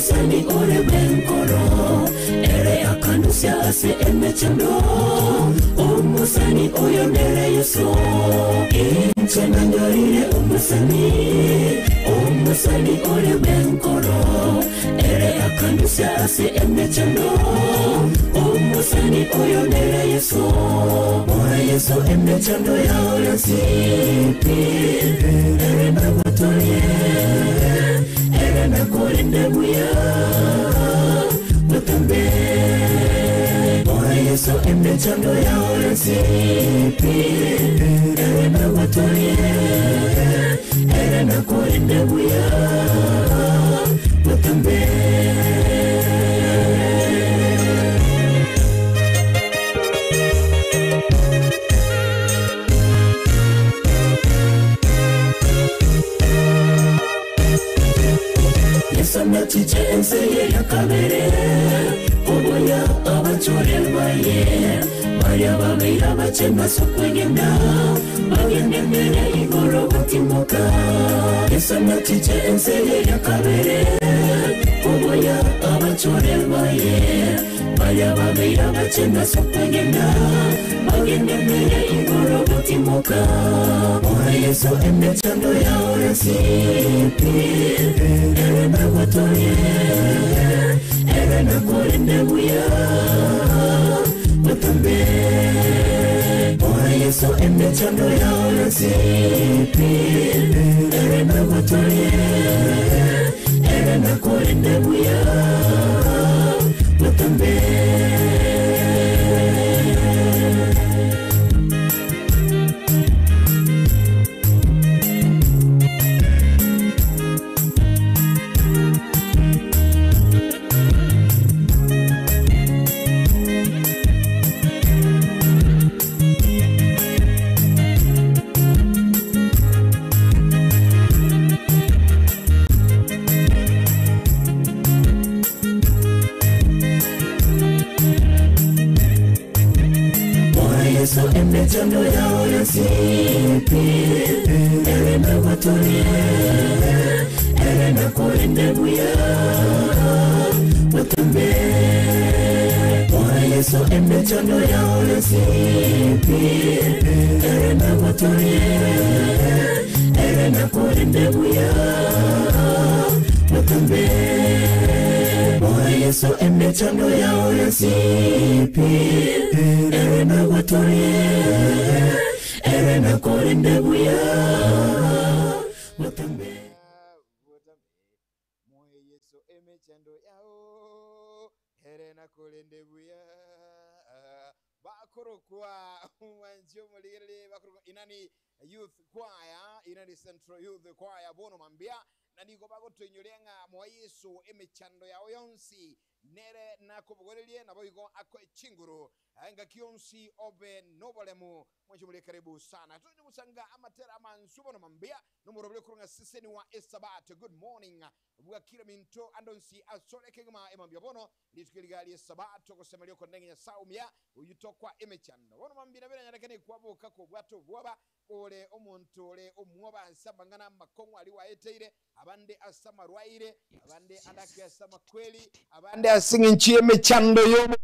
Omusani ore benkoro ere akanusia ase emechando Omusani oyo nere yuso Inchana nyorire Omusani ore benkoro ere akanusia ase emechando Omusani oyo nere yuso Mora yeso emechando ya ore sipi Ere nagotorie Ere nakorinde buya Mutambe Mora yeso emechando ya ore sipi Ere nagotorie Ere nakorinde buya Mutambe Yesana chiche enseye ya kabere Oboya abachore maye Maria babeira bachema sukwegenda Bagende mere igoro batimoka Yesana chiche enseye ya kabere Oboya abachore maye Maria babeira bachema sukwegenda Bagende mere igoro batimoka Mora yeso emechando ya ora sipi Ere nagotorie Ere nakorinde buya Mutambe Mora yeso emechando ya ora sipi Ere nagotorie Ere nakorinde buya Mutambe Yeso emechando ya ora sipi Ere nagotorie Ere nakorinde buya Mutambe Mora yeso emechando ya ora sipi Ere nagotorie Ere nakorinde buya Mutambe Mora yeso emechando ya ora sipi Ere nagotorie Ere nakorinde buya Mutambe Moye yeso emechando yao Ere nakorinde buya Bakorokwa Wanjio mulire bakorokwa Inani youth choir Inani central youth choir Bono mambia Naniko bagoto inyolenga Moye yeso emechando yao yonsi Nere na kubugorelie na boigo akwe chinguru Anga kionsi obe nobolemu Mwenjumule karibu sana Tuju musanga amatera mansubo no mambia Numero bile kurunga siseni wa Esabato. Good morning Wakira minto andonsi asole kegma emambia bono Litukiligali Esabato Kusemelio kondengi ya saumia Uyutokwa emechando Bono mambina bila nyarekani kwabo kako Wato buwaba Ole omuntu ole omuoba Ansabangana makongo aliwa eteire Abande asama ruaire Abande andaki asama kweli Abande asingi nchi emechando yomo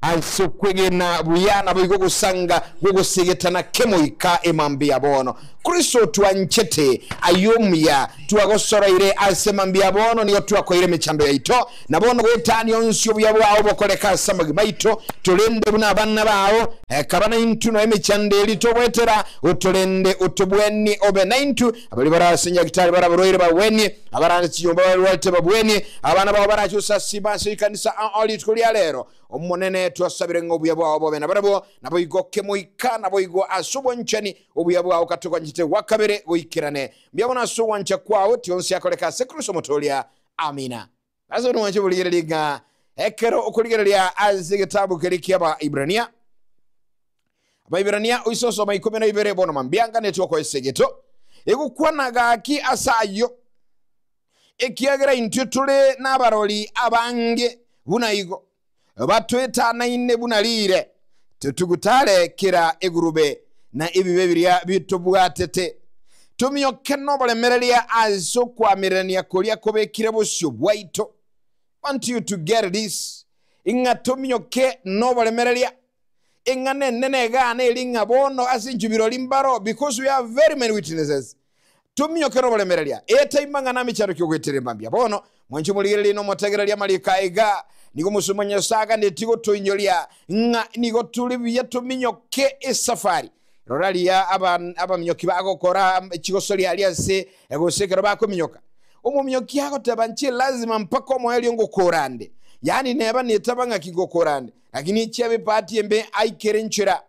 Asukwege na buyana bwigo kusanga gugusigetana kemoika emambia bono Kristo tuanchete ayumya tuagosoroire asemambia bono niyo tuakoire mechando yaito na bono gwetani onsi obuyabo awo bokoleka samagi maito tulende buna abana bawo kabana intuno emechando elito bwetera utulende utubweni obe na intu abali barasenya gitari barabaroire baweni abarana kiyomba barwate babweni abana bawo baracyusa sibanse ikanisa ali tukulia lero omonene twasabire ngobuya bwawo bobe nabarabo nabo igoke moika nabo igo asubo nchani obuya bwawo katoko njite wakabere boikirane byabona asuwa ncha kwawo tionsi akoleka sekruso motolia amina azo no wanche buligere liga ekero okuligerelia azigitabu kelikia ba Ibrania uisoso maikome na ibere bono mambianga netwako esegeto egukwana ki asayo ekiagera intutule n'abaroli abange bunayigo batwetana ine bunalire tutugutale kira egurube na ebibe birya bitubwatete tumyoke nobolemerelia azo kwamirania kolia kobekire bosyo bwaito. Want you to get this. Inga tumyoke nobolemerelia inga nene gane linga bono asinjubiro limbaro, because we have very many witnesses. Tumyoke nobolemerelia eta imanga nami charo kyogwetere mbambya bono mwanchu muligere no motegerelia malika ega niko musumanya saga ndetigo toinyolia nga niko tulibiya tuminyoke esafari roralia abamyoki bagokora chigosoli aliase egosekero bakominyoka omumyoki yako tabanchi lazima mpaka moyeli ngokorande yani neba netabanga kigokorande lakini chebe pati embe aikerenchira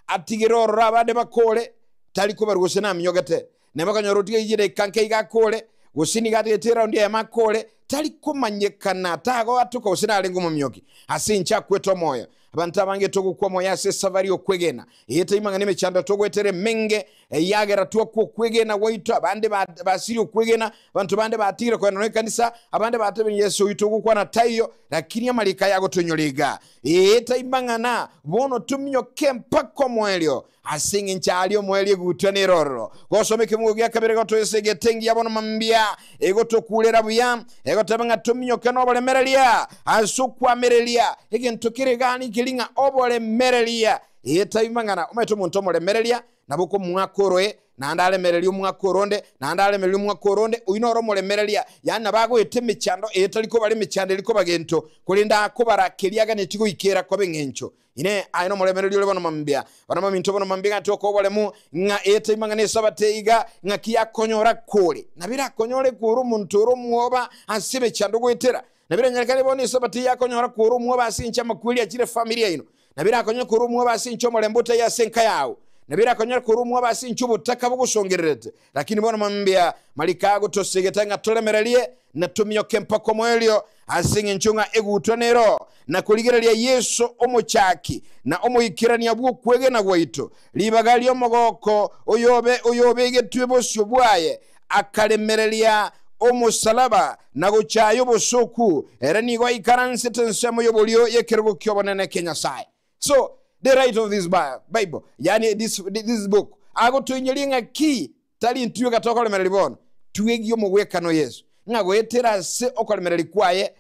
atigero rabade bakole taliko barugose na myogate neba kanyorotige yire kanke igakole gusini gatetera ndi ya makole taliko manyekana tago atuko usina alengo mumyoki asincha kweto moyo abantu abange togukwa moya se savari okwegena yete imanga nime chanda togwetere menge yagera tuko kwegena waito abande basiri okwegena abantu bande batire kwa no kanisa abande batebe Yesu yitogukwa na tayo lakini amalika yago tonyoliga yete imanga na bono tumyoke mpako moelio asingi nchaalio moelio gutaniroro gosomeke mugo yakabere goto yesege tengi yabono mambia egoto kulera buya egotabanga tumyoke no bolemerelia asukwa merelia egentokere gani kilinga obole merelia yeta imangana umeto muntu molemerelia nabuko mwakoroe nandale merelia mwakoronde nandale merelia mwakoronde uinoro molemerelia yana bago eteme chando etaliko bali mechande liko bagento kulinda kubara keliaga netiko ikera ko bengencho ine ayino molemerelia lebano mambia bana maminto bono mambia toko obole mu nga eta imangane sabateiga nga kiya konyora kole nabira konyore kuru muntu ro muoba asibe chando gwetera nabira nyakale boni sabati yako nyora kuru muoba asincha makuli akire familia ino nabira konyora kuru muoba asincho molembuta ya senka yao nabira konyora kuru muoba asincho butaka bugusongerete lakini bono mambia malikago tosegetanga tolemerelie na tumyoke mpako moelio asinge nchunga egutonero na kuligerelia Yesu omuchaki na omuyikirania bwo kwege na gwaito libagali omogoko oyobe getwebosyo bwaye akalemerelia omusalaba naguchayo bosoku era nigo ikaranse tensemo yobolio yekergo kyobonene Kenya sai. So the right of this Bible yani this book ago tunyelinga ki tali ntuyo gatoka lemereli bono tuwegi omugwekano Yesu ngago etera se okolemereli kwaye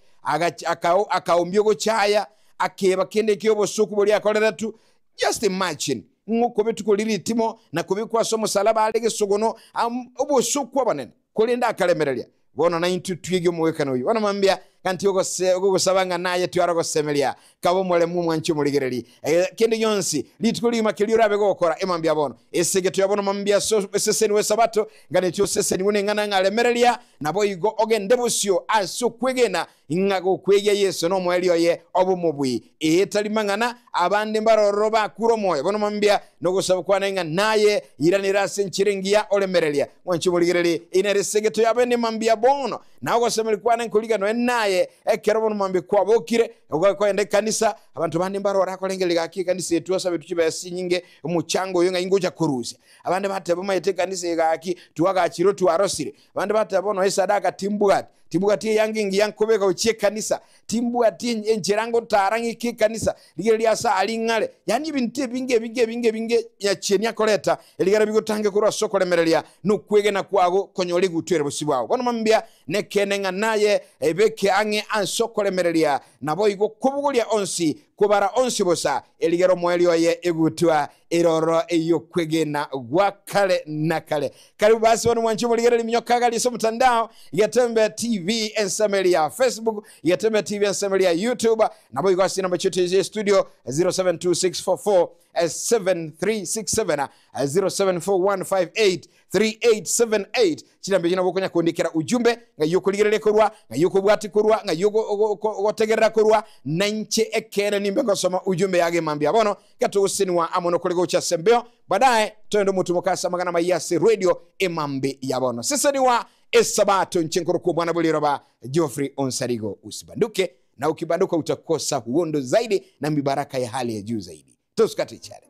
akaombyo go chaya akeba kende kyobosoku boli akolera tu. Just imagine nguko betukoliri timo na kubikwa somo salaba alege sogono obosoku abanene kulinda akalemerelia bono na intu tuyege muwekano uyu wana mambia kanti yogo sabanga naye tuyarago semelia kabo mwale mwanchi muligereli kende yonsi litukuli makeliura abe gokora emambia bono esege tuyabono mambia seseni we sabato ngane tyo seseni wone ngana ngalemerelia nabo igo ogendebusyo aso kwegena ingago kwege Yesu no mwelio ye obumubwi etali mangana abande mbaroro bakuro moyo bono mambia nogo sabukwana nga naye iranira senchirengia olemerelia mwanchi muligereli ineresege tuyabene mambia bono nago semeli kwana nkuliga no naye ekero mambye kwabokire ogwa ende kanisa abantu bandi mbaro rakolengeliga ki kanisa yetu asabe tukiba sinyinge umuchango yonga ingoja kuruza abandi batebo mayete kanisa egaki tuwaga chiro tuwarosire abandi batebo no sadaka timbugati yangingi yankobeka uche kanisa timbugati enjerango tarangi ki kanisa ligelia sa alingale yani binte binge ya cheni yakoleta eligara bigotange kurwa soko lemerelia nukwege na kwago konyoli gutwere busibwawo bono mambya nekenenga naye ebeke ange ansoko lemerelia nabo igo kubugulia onsi kubara onsi bosa eligero mwelio ye egutwa eroro eyo kwegena gwakale nakale karibu basi wanu mwanchimu ligero minyokaga liso mtandao yatembe TV ensamelia Facebook yatembe TV ensamelia YouTube nabo igo asina mbachote studio 0726447367 0741583878 chilambe jina bokonya kondekera ujumbe nga yuko ligerele korwa nga yuko bwati korwa nga yuko gotegerera korwa nanche ekere nimbe ngosoma ujumbe yage mambia bono gatugusinwa amono kolego cha sembeo baadaye twende mutu mukasa magana mayasi radio emambe yabono sasa ni wa esabato nchenkoro kwa bwana buliroba Geoffrey Onsarigo usibanduke na ukibanduka utakosa huondo zaidi na mibaraka ya hali ya juu zaidi tusikate chale.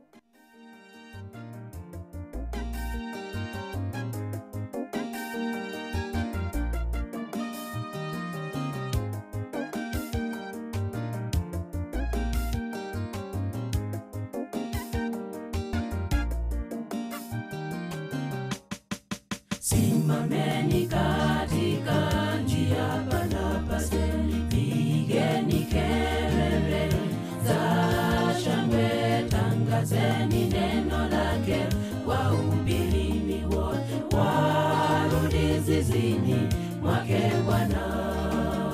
Simameni katika njia panda paseni, pigeni kelele za shangwe, tangazeni neno lake, wahubirini wote warudi zizini mwake Bwana.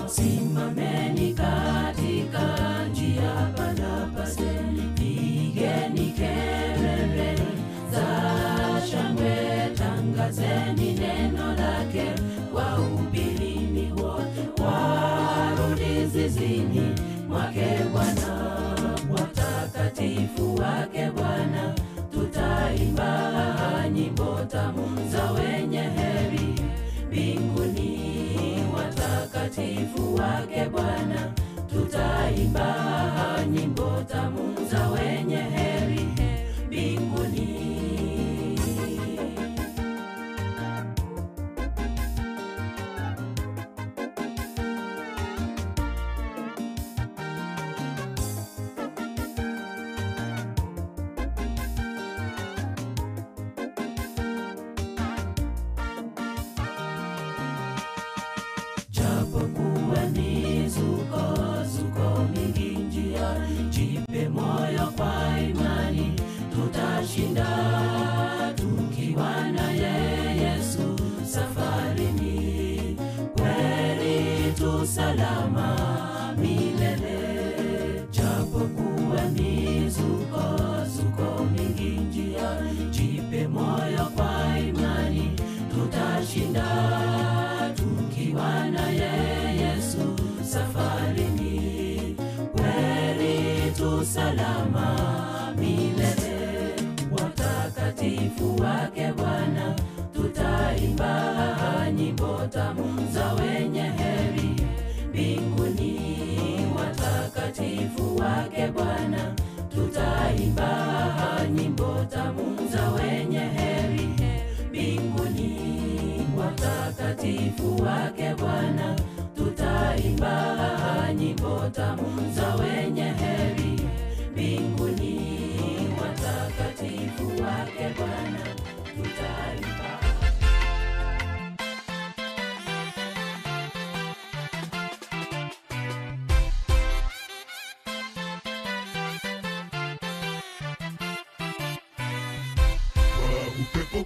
Simameni katika njia panda paseni, pigeni kelele za shangwe, tangazeni neno lake, wahubirini wote warudi zizini mwake Bwana. Watakatifu wake Bwana tutaimba nyimbo tamu za wenye heri mbinguni. Watakatifu wake Bwana tutaimba nyimbo tamu za wenye heri mbinguni. Japokuwa ni zuko mingi njiani, jipe moyo kwa imani, tutashinda tukiwa naye Yesu safarini. Kweli tu salama milele. Japokuwa ni zuko mingi njiani, jipe moyo kwa imani, tutashinda tukiwa naye Yesu safarini. Kweli tu salama milele. Watakatifu wake Bwana tutaimba nyimbo tamu za wenye heri mbinguni. Watakatifu wake Bwana tutaimba nyimbo tamu za wenye heri mbinguni. Watakatifu wake Bwana tutaimba nyimbo tamu za wenye heri mbinguni. Watakatifu wake Bwana tutaimba.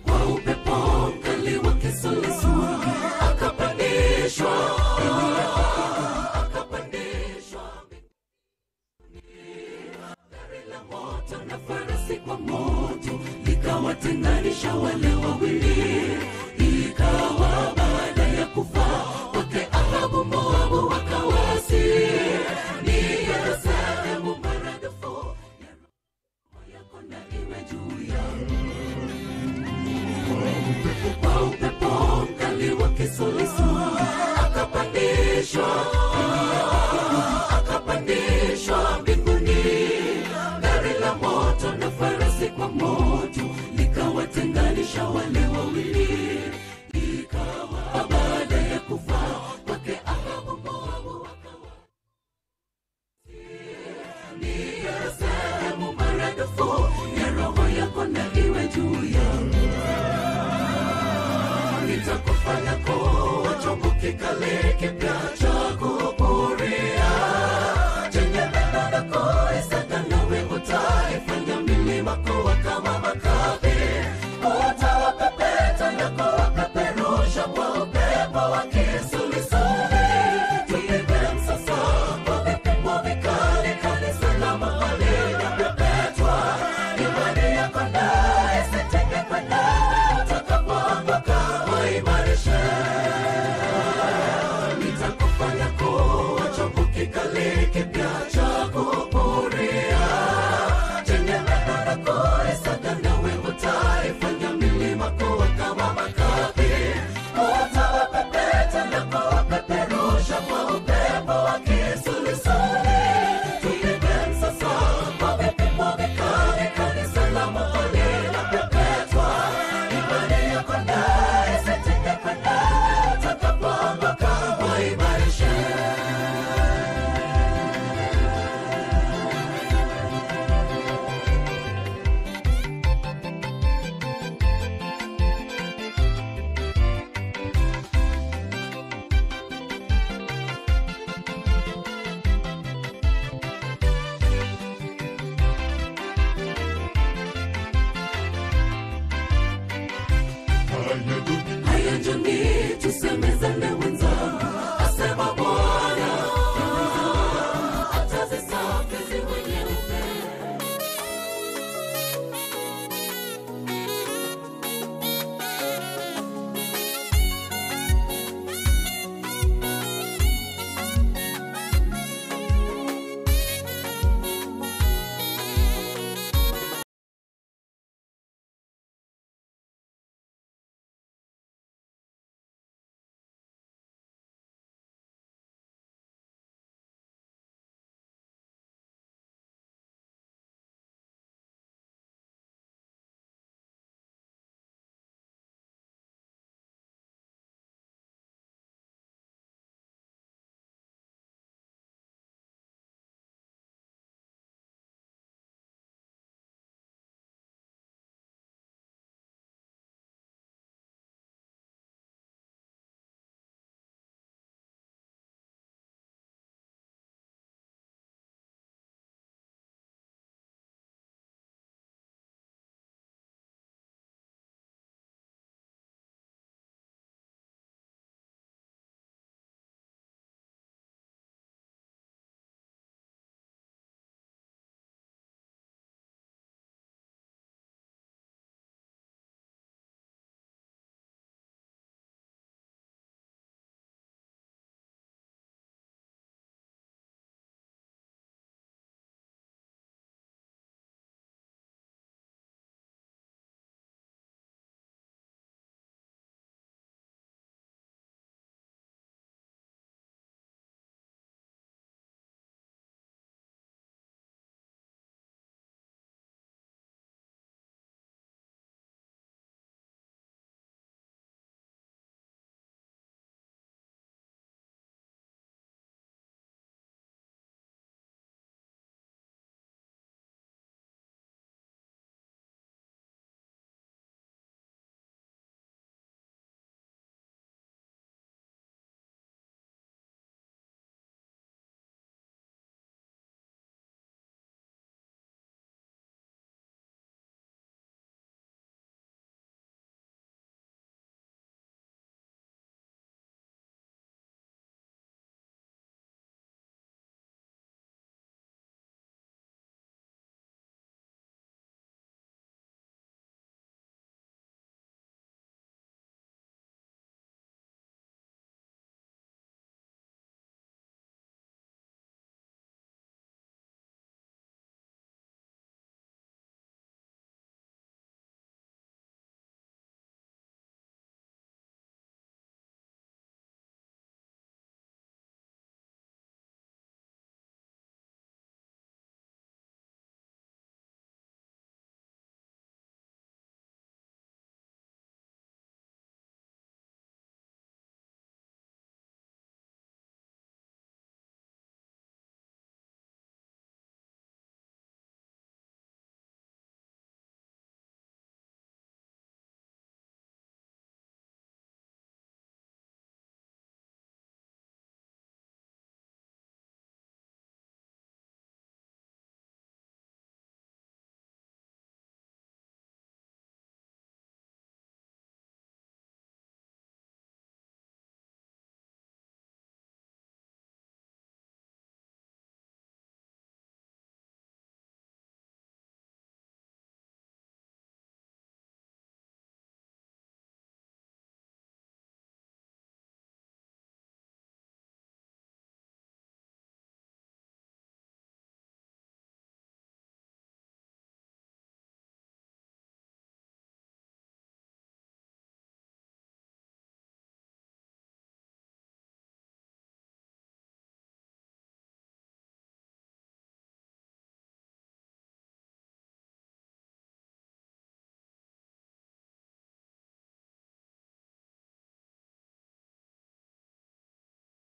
Kwa upepo mkali wa kisulisu akapandishwa, akapandishwa gari la moto na farasi kwa moto, likawatenganisha wale wawili. Ikawa baada ya kufa kwake Ahabu Moabu wakawasi, ni Yerusalemu maradufu yako na iwe juu yangu. Kwa upepo mkali wa kisulisu akapandishwa, akapandishwa mbinguni. Gari la moto na farasi kwa moto, likawatenganisha wale wawili. Ikawa baada ya kufa kwake Ahabu Moabu wakawasi, ni Yerusalemu maradufu ya roho yako na iwe juu yangu. Nitakufanya kuwa chombo kikali